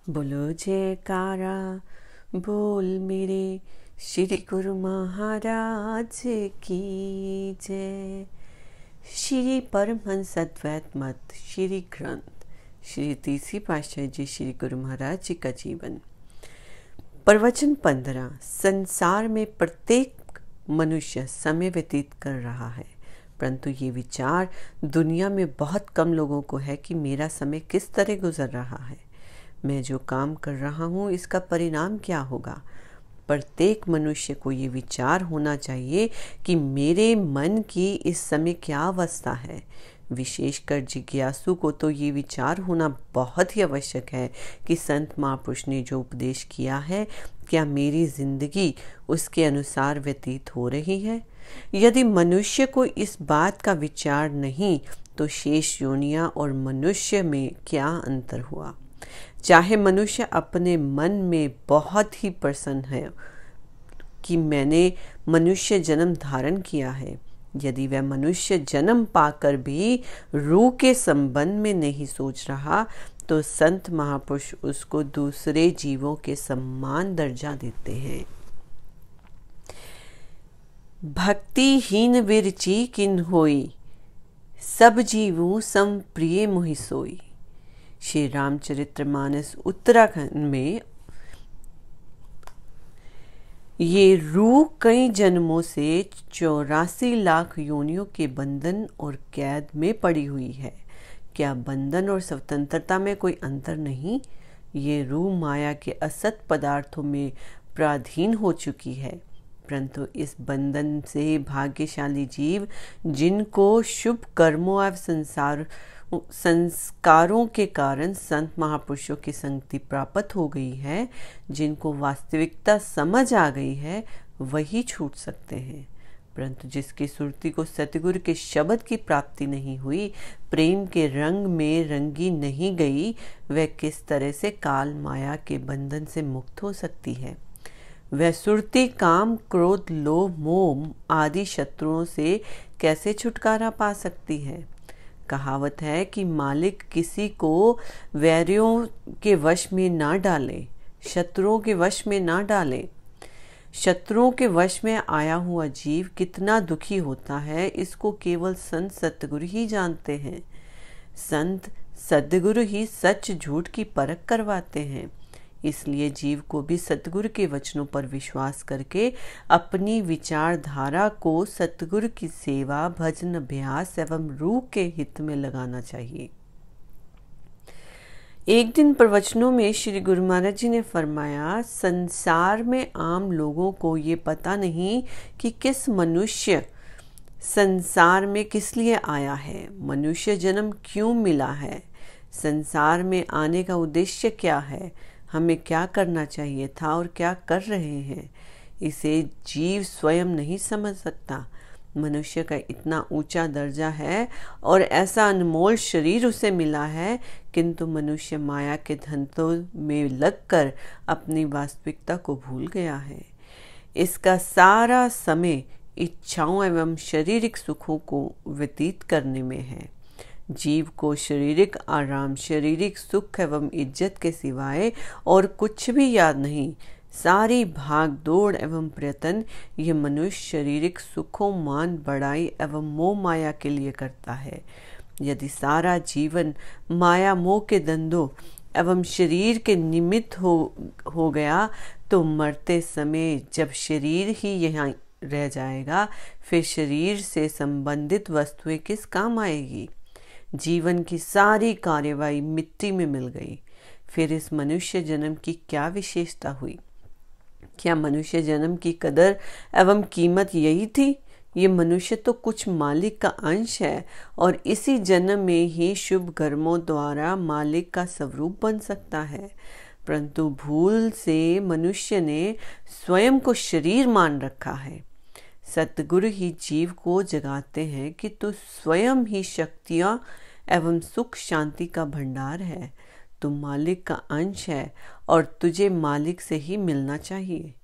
बोलो जयकारा बोल मेरे श्री गुरु महाराज की जय। श्री परमहंस अद्वैत मत श्री ग्रंथ श्री तीसरी पातशाही जी श्री गुरु महाराज जी का जीवन। प्रवचन 15। संसार में प्रत्येक मनुष्य समय व्यतीत कर रहा है, परंतु ये विचार दुनिया में बहुत कम लोगों को है कि मेरा समय किस तरह गुजर रहा है, मैं जो काम कर रहा हूँ इसका परिणाम क्या होगा। प्रत्येक मनुष्य को ये विचार होना चाहिए कि मेरे मन की इस समय क्या अवस्था है। विशेषकर जिज्ञासु को तो ये विचार होना बहुत ही आवश्यक है कि संत महापुरुष ने जो उपदेश किया है, क्या मेरी जिंदगी उसके अनुसार व्यतीत हो रही है। यदि मनुष्य को इस बात का विचार नहीं तो शेष योनियां और मनुष्य में क्या अंतर हुआ। चाहे मनुष्य अपने मन में बहुत ही प्रसन्न है कि मैंने मनुष्य जन्म धारण किया है, यदि वह मनुष्य जन्म पाकर भी रूह के संबंध में नहीं सोच रहा तो संत महापुरुष उसको दूसरे जीवों के समान दर्जा देते हैं। भक्तिहीन विरची किन होई, सब जीवों सम प्रिय मोहि सोई। श्री रामचरितमानस उत्तराखंड में ये रूह कई जन्मों से 84 लाख योनियों के बंधन और कैद में पड़ी हुई है। क्या बंधन और स्वतंत्रता में कोई अंतर नहीं। ये रूह माया के असत पदार्थों में पराधीन हो चुकी है, परंतु इस बंधन से भाग्यशाली जीव जिनको शुभ कर्मों एवं संस्कारों के कारण संत महापुरुषों की संगति प्राप्त हो गई है, जिनको वास्तविकता समझ आ गई है, वही छूट सकते हैं। परंतु जिसकी सुरती को सतगुरु के शब्द की प्राप्ति नहीं हुई, प्रेम के रंग में रंगी नहीं गई, वह किस तरह से काल माया के बंधन से मुक्त हो सकती है। वह सुरती काम क्रोध लोभ मोह आदि शत्रुओं से कैसे छुटकारा पा सकती है। कहावत है कि मालिक किसी को वैरियों के वश में ना डाले, शत्रुओं के वश में ना डाले। शत्रुओं के वश में आया हुआ जीव कितना दुखी होता है, इसको केवल संत सतगुरु ही जानते हैं। संत सतगुरु ही सच झूठ की परख करवाते हैं। इसलिए जीव को भी सतगुरु के वचनों पर विश्वास करके अपनी विचारधारा को सतगुरु की सेवा भजन अभ्यास एवं रूह के हित में लगाना चाहिए। एक दिन प्रवचनों में श्री गुरु महाराज जी ने फरमाया, संसार में आम लोगों को ये पता नहीं कि किस मनुष्य संसार में किस लिए आया है, मनुष्य जन्म क्यों मिला है, संसार में आने का उद्देश्य क्या है, हमें क्या करना चाहिए था और क्या कर रहे हैं। इसे जीव स्वयं नहीं समझ सकता। मनुष्य का इतना ऊंचा दर्जा है और ऐसा अनमोल शरीर उसे मिला है, किंतु मनुष्य माया के धंधों में लगकर अपनी वास्तविकता को भूल गया है। इसका सारा समय इच्छाओं एवं शारीरिक सुखों को व्यतीत करने में है। जीव को शारीरिक आराम, शारीरिक सुख एवं इज्जत के सिवाय और कुछ भी याद नहीं। सारी भाग दौड़ एवं प्रयत्न ये मनुष्य शारीरिक सुखों, मान बढ़ाई एवं मोह माया के लिए करता है। यदि सारा जीवन माया मोह के धंधों एवं शरीर के निमित्त हो गया तो मरते समय जब शरीर ही यहाँ रह जाएगा, फिर शरीर से संबंधित वस्तुएं किस काम आएगी। जीवन की सारी कार्यवाही मिट्टी में मिल गई। फिर इस मनुष्य जन्म की क्या विशेषता हुई। क्या मनुष्य जन्म की कदर एवं कीमत यही थी। ये मनुष्य तो कुछ मालिक का अंश है और इसी जन्म में ही शुभ कर्मों द्वारा मालिक का स्वरूप बन सकता है, परंतु भूल से मनुष्य ने स्वयं को शरीर मान रखा है। सतगुरु ही जीव को जगाते हैं कि तू स्वयं ही शक्तियाँ एवं सुख शांति का भंडार है, तू मालिक का अंश है और तुझे मालिक से ही मिलना चाहिए।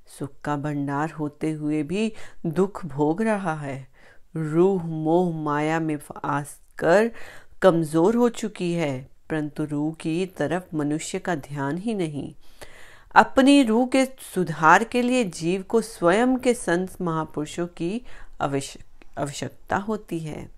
सुख का भंडार होते हुए भी दुख भोग रहा है। रूह मोह माया में फंस कर कमजोर हो चुकी है। परंतु रूह की तरफ मनुष्य का ध्यान ही नहीं। अपनी रूह के सुधार के लिए जीव को स्वयं के संत महापुरुषों की आवश्यकता होती है।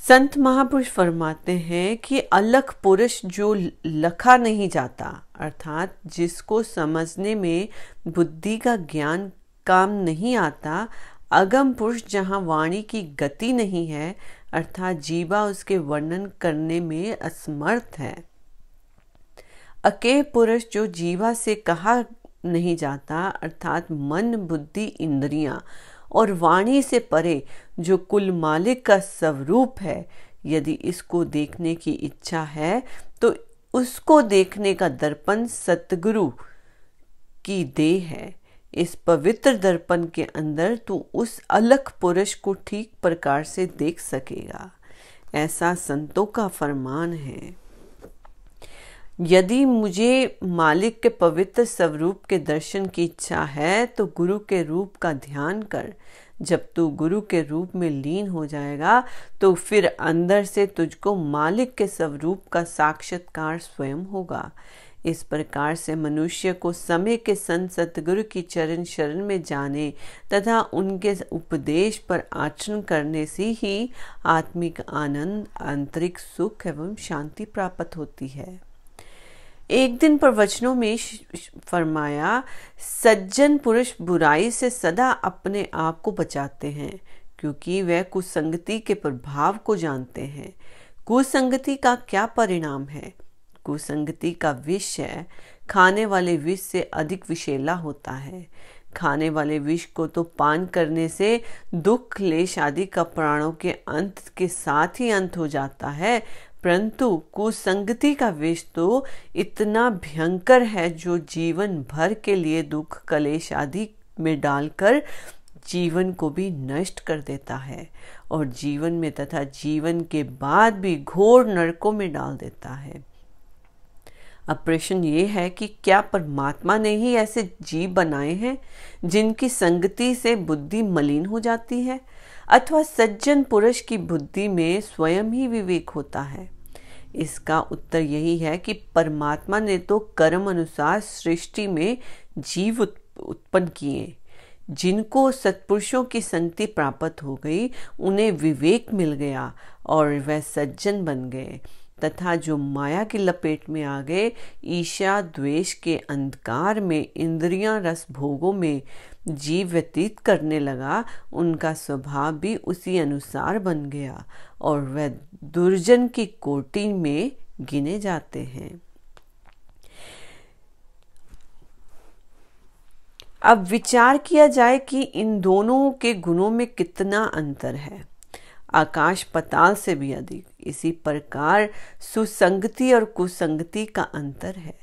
संत महापुरुष फरमाते हैं कि अलख पुरुष जो लखा नहीं जाता, अर्थात जिसको समझने में बुद्धि का ज्ञान काम नहीं आता, अगम पुरुष जहाँ वाणी की गति नहीं है, अर्थात जीवा उसके वर्णन करने में असमर्थ है। अके पुरुष जो जीवा से कहा नहीं जाता, अर्थात मन बुद्धि इंद्रियां और वाणी से परे जो कुल मालिक का स्वरूप है, यदि इसको देखने की इच्छा है तो उसको देखने का दर्पण सतगुरु की देह है। इस पवित्र दर्पण के अंदर तू उस अलख पुरुष को ठीक प्रकार से देख सकेगा, ऐसा संतों का फरमान है। यदि मुझे मालिक के पवित्र स्वरूप के दर्शन की इच्छा है तो गुरु के रूप का ध्यान कर। जब तू गुरु के रूप में लीन हो जाएगा तो फिर अंदर से तुझको मालिक के स्वरूप का साक्षात्कार स्वयं होगा। इस प्रकार से मनुष्य को समय के संत सतगुरु की चरण शरण में जाने तथा उनके उपदेश पर आचरण करने से ही आत्मिक आनंद, आंतरिक सुख एवं शांति प्राप्त होती है। एक दिन प्रवचनों में फरमाया, सज्जन पुरुष बुराई से सदा अपने आप को बचाते हैं क्योंकि वह कुसंगति के प्रभाव को जानते हैं। कुसंगति का क्या परिणाम है? कुसंगति का विष है, खाने वाले विष से अधिक विषैला होता है। खाने वाले विष को तो पान करने से दुख क्लेश आदि का प्राणों के अंत के साथ ही अंत हो जाता है, परंतु कुसंगति का विष तो इतना भयंकर है जो जीवन भर के लिए दुख कलेश आदि में डालकर जीवन को भी नष्ट कर देता है और जीवन में तथा जीवन के बाद भी घोर नरकों में डाल देता है। अब प्रश्न ये है कि क्या परमात्मा ने ही ऐसे जीव बनाए हैं जिनकी संगति से बुद्धि मलिन हो जाती है, अथवा सज्जन पुरुष की बुद्धि में स्वयं ही विवेक होता है? इसका उत्तर यही है कि परमात्मा ने तो कर्म अनुसार सृष्टि में जीव उत्पन्न किए। जिनको सत्पुरुषों की संगति प्राप्त हो गई उन्हें विवेक मिल गया और वह सज्जन बन गए, तथा जो माया की लपेट में आ गए, ईर्ष्या द्वेष के अंधकार में इंद्रियां रस भोगों में जीव व्यतीत करने लगा, उनका स्वभाव भी उसी अनुसार बन गया और वह दुर्जन की कोटि में गिने जाते हैं। अब विचार किया जाए कि इन दोनों के गुणों में कितना अंतर है, आकाश पताल से भी अधिक। इसी प्रकार सुसंगति और कुसंगति का अंतर है।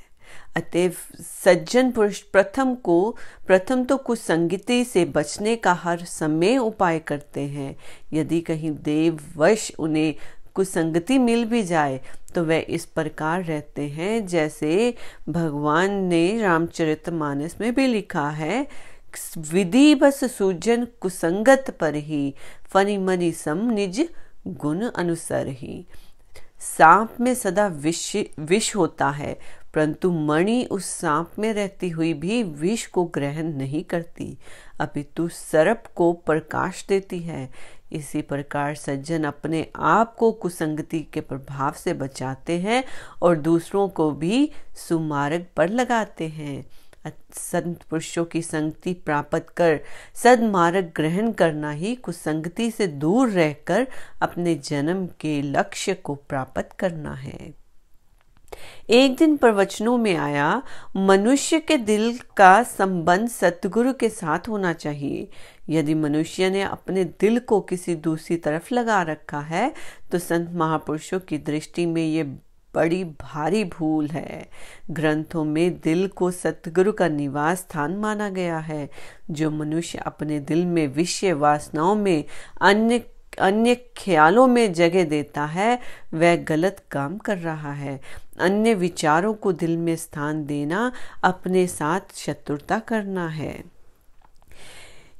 अतएव सज्जन पुरुष प्रथम तो कुसंगति से बचने का हर समय उपाय करते हैं। यदि कहीं देववश उन्हें कुसंगति मिल भी जाए तो वे इस प्रकार रहते हैं जैसे भगवान ने रामचरितमानस में भी लिखा है, विधि बस सूजन कुसंगत पर ही, फनी मनी सम निज गुण अनुसार ही। सांप में सदा विष होता है, परंतु मणि उस सांप में रहती हुई भी विष को ग्रहण नहीं करती, अपितु सर्प को प्रकाश देती है। इसी प्रकार सज्जन अपने आप को कुसंगति के प्रभाव से बचाते हैं और दूसरों को भी सुमार्ग पर लगाते हैं। संत पुरुषों की संगति प्राप्त कर सद्मार्ग ग्रहण करना ही कुसंगति से दूर रहकर अपने जन्म के लक्ष्य को प्राप्त करना है। एक दिन प्रवचनों में आया, मनुष्य के दिल का संबंध सतगुरु के साथ होना चाहिए। यदि मनुष्य ने अपने दिल को किसी दूसरी तरफ लगा रखा है तो संत महापुरुषों की दृष्टि में ये बड़ी भारी भूल है। ग्रंथों में दिल को सतगुरु का निवास स्थान माना गया है। जो मनुष्य अपने दिल में विषय वासनाओं में अन्य ख्यालों में जगह देता है वह गलत काम कर रहा है। अन्य विचारों को दिल में स्थान देना अपने साथ शत्रुता करना है।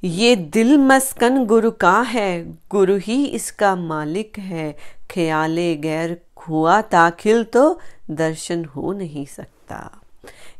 ये दिल मस्कन गुरु का है, गुरु ही इसका मालिक है। ख्याले गैर हुआ दाखिल तो दर्शन हो नहीं सकता।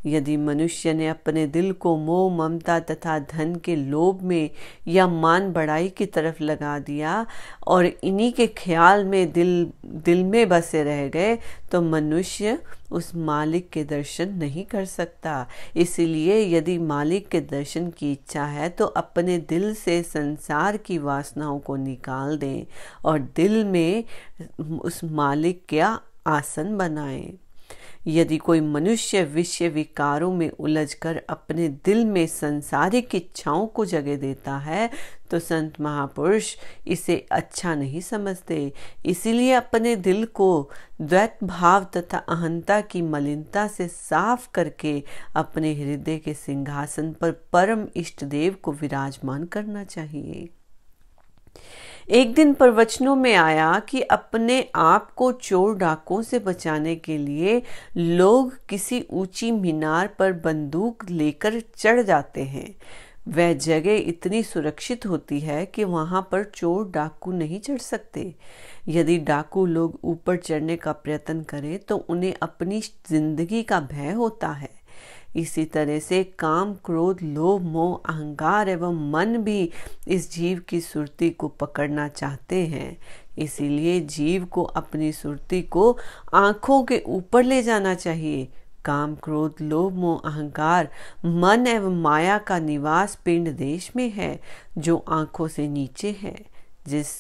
यदि मनुष्य ने अपने दिल को मोह ममता तथा धन के लोभ में या मान बढ़ाई की तरफ लगा दिया और इन्हीं के ख्याल में दिल में बसे रह गए तो मनुष्य उस मालिक के दर्शन नहीं कर सकता। इसलिए यदि मालिक के दर्शन की इच्छा है तो अपने दिल से संसार की वासनाओं को निकाल दें और दिल में उस मालिक का आसन बनाएं। यदि कोई मनुष्य विषय विकारों में उलझकर अपने दिल में सांसारिक इच्छाओं को जगह देता है तो संत महापुरुष इसे अच्छा नहीं समझते। इसीलिए अपने दिल को द्वैत भाव तथा अहंता की मलिनता से साफ करके अपने हृदय के सिंहासन पर परम इष्ट देव को विराजमान करना चाहिए। एक दिन प्रवचनों में आया कि अपने आप को चोर डाकुओं से बचाने के लिए लोग किसी ऊंची मीनार पर बंदूक लेकर चढ़ जाते हैं। वह जगह इतनी सुरक्षित होती है कि वहां पर चोर डाकू नहीं चढ़ सकते। यदि डाकू लोग ऊपर चढ़ने का प्रयत्न करें तो उन्हें अपनी जिंदगी का भय होता है। इसी तरह से काम क्रोध लोभ मोह अहंकार एवं मन भी इस जीव की सुरती को पकड़ना चाहते हैं। इसीलिए जीव को अपनी सुरती को आंखों के ऊपर ले जाना चाहिए। काम क्रोध लोभ मोह अहंकार मन एवं माया का निवास पिंड देश में है जो आंखों से नीचे है। जिस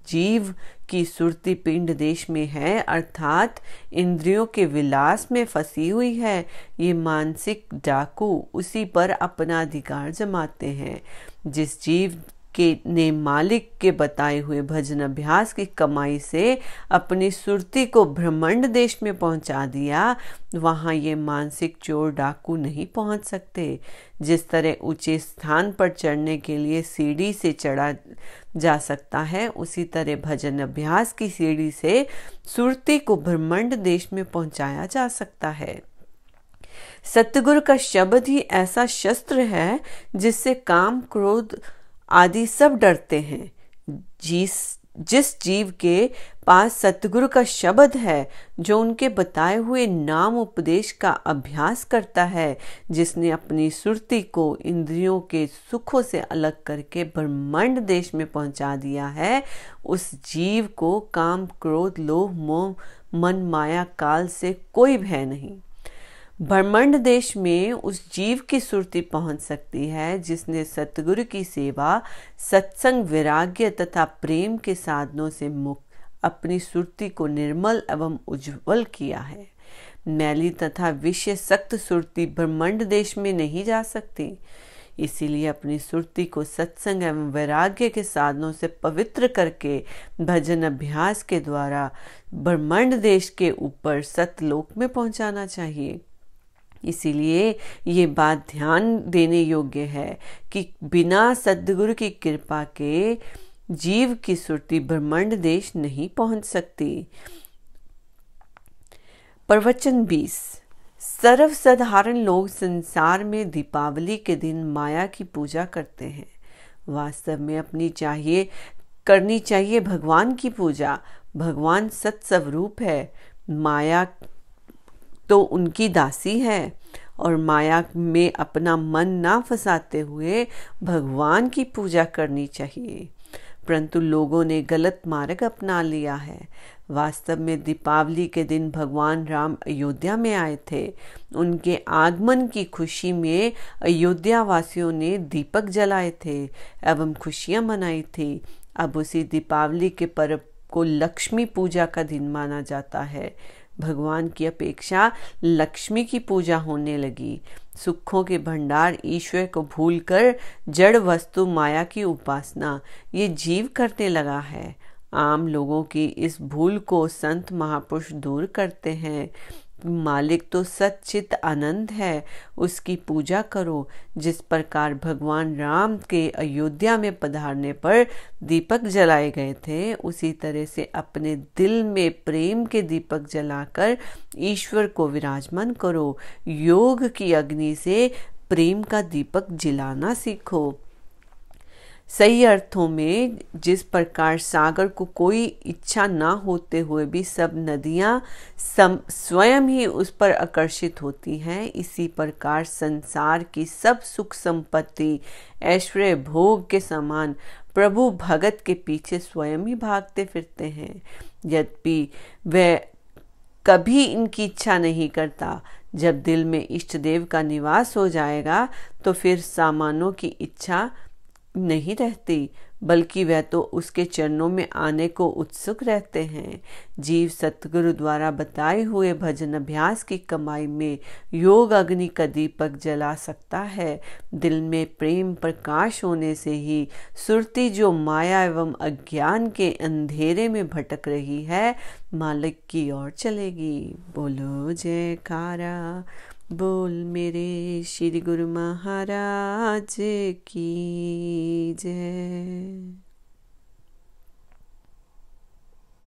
जीव की सुरती पिंड देश में है अर्थात इंद्रियों के विलास में फंसी हुई है, ये मानसिक डाकू उसी पर अपना अधिकार जमाते हैं। जिस जीव के ने मालिक के बताए हुए भजन अभ्यास की कमाई से अपनी सुरती को ब्रह्मांड देश में पहुंचा दिया, वहां ये मानसिक चोर डाकू नहीं पहुंच सकते। जिस तरह ऊंचे स्थान पर चढ़ने के लिए सीढ़ी से चढ़ा जा सकता है, उसी तरह भजन अभ्यास की सीढ़ी से सुरती को ब्रह्मांड देश में पहुंचाया जा सकता है। सतगुरु का शब्द ही ऐसा शस्त्र है जिससे काम क्रोध आदि सब डरते हैं। जिस जीव के पास सतगुरु का शब्द है, जो उनके बताए हुए नाम उपदेश का अभ्यास करता है, जिसने अपनी सुरती को इंद्रियों के सुखों से अलग करके ब्रह्मांड देश में पहुंचा दिया है, उस जीव को काम क्रोध लोभ मोह मन माया काल से कोई भय नहीं। ब्रह्मांड देश में उस जीव की सुरती पहुंच सकती है जिसने सतगुरु की सेवा सत्संग वैराग्य तथा प्रेम के साधनों से मुक्त अपनी सुरती को निर्मल एवं उज्जवल किया है। मैली तथा विषय सक्त सुरती ब्रह्मांड देश में नहीं जा सकती। इसीलिए अपनी सुरती को सत्संग एवं वैराग्य के साधनों से पवित्र करके भजन अभ्यास के द्वारा ब्रह्मांड देश के ऊपर सतलोक में पहुंचाना चाहिए। इसीलिए ये बात ध्यान देने योग्य है कि बिना सद्गुरु की कृपा के जीव की सुरती ब्रह्मांड देश नहीं पहुंच सकती। प्रवचन 20। सर्वसाधारण लोग संसार में दीपावली के दिन माया की पूजा करते हैं। वास्तव में करनी चाहिए भगवान की पूजा। भगवान सत्स्वरूप है, माया तो उनकी दासी है और माया में अपना मन ना फंसाते हुए भगवान की पूजा करनी चाहिए। परंतु लोगों ने गलत मार्ग अपना लिया है। वास्तव में दीपावली के दिन भगवान राम अयोध्या में आए थे। उनके आगमन की खुशी में अयोध्या वासियों ने दीपक जलाए थे एवं खुशियां मनाई थी। अब उसी दीपावली के पर्व को लक्ष्मी पूजा का दिन माना जाता है। भगवान की अपेक्षा लक्ष्मी की पूजा होने लगी। सुखों के भंडार ईश्वर को भूलकर जड़ वस्तु माया की उपासना ये जीव करने लगा है। आम लोगों की इस भूल को संत महापुरुष दूर करते हैं। मालिक तो सच्चित आनंद है, उसकी पूजा करो। जिस प्रकार भगवान राम के अयोध्या में पधारने पर दीपक जलाए गए थे, उसी तरह से अपने दिल में प्रेम के दीपक जलाकर ईश्वर को विराजमान करो। योग की अग्नि से प्रेम का दीपक जलाना सीखो। सही अर्थों में जिस प्रकार सागर को कोई इच्छा ना होते हुए भी सब नदियां स्वयं ही उस पर आकर्षित होती हैं, इसी प्रकार संसार की सब सुख संपत्ति ऐश्वर्य भोग के समान प्रभु भगत के पीछे स्वयं ही भागते फिरते हैं। यद्यपि वह कभी इनकी इच्छा नहीं करता। जब दिल में इष्ट देव का निवास हो जाएगा तो फिर सामानों की इच्छा नहीं रहती, बल्कि वह तो उसके चरणों में आने को उत्सुक रहते हैं। जीव सतगुरु द्वारा बताए हुए भजन अभ्यास की कमाई में योग अग्नि का दीपक जला सकता है। दिल में प्रेम प्रकाश होने से ही सुरती जो माया एवं अज्ञान के अंधेरे में भटक रही है, मालिक की ओर चलेगी। बोलो जयकारा, बोल मेरे श्री गुरु महाराज की जय।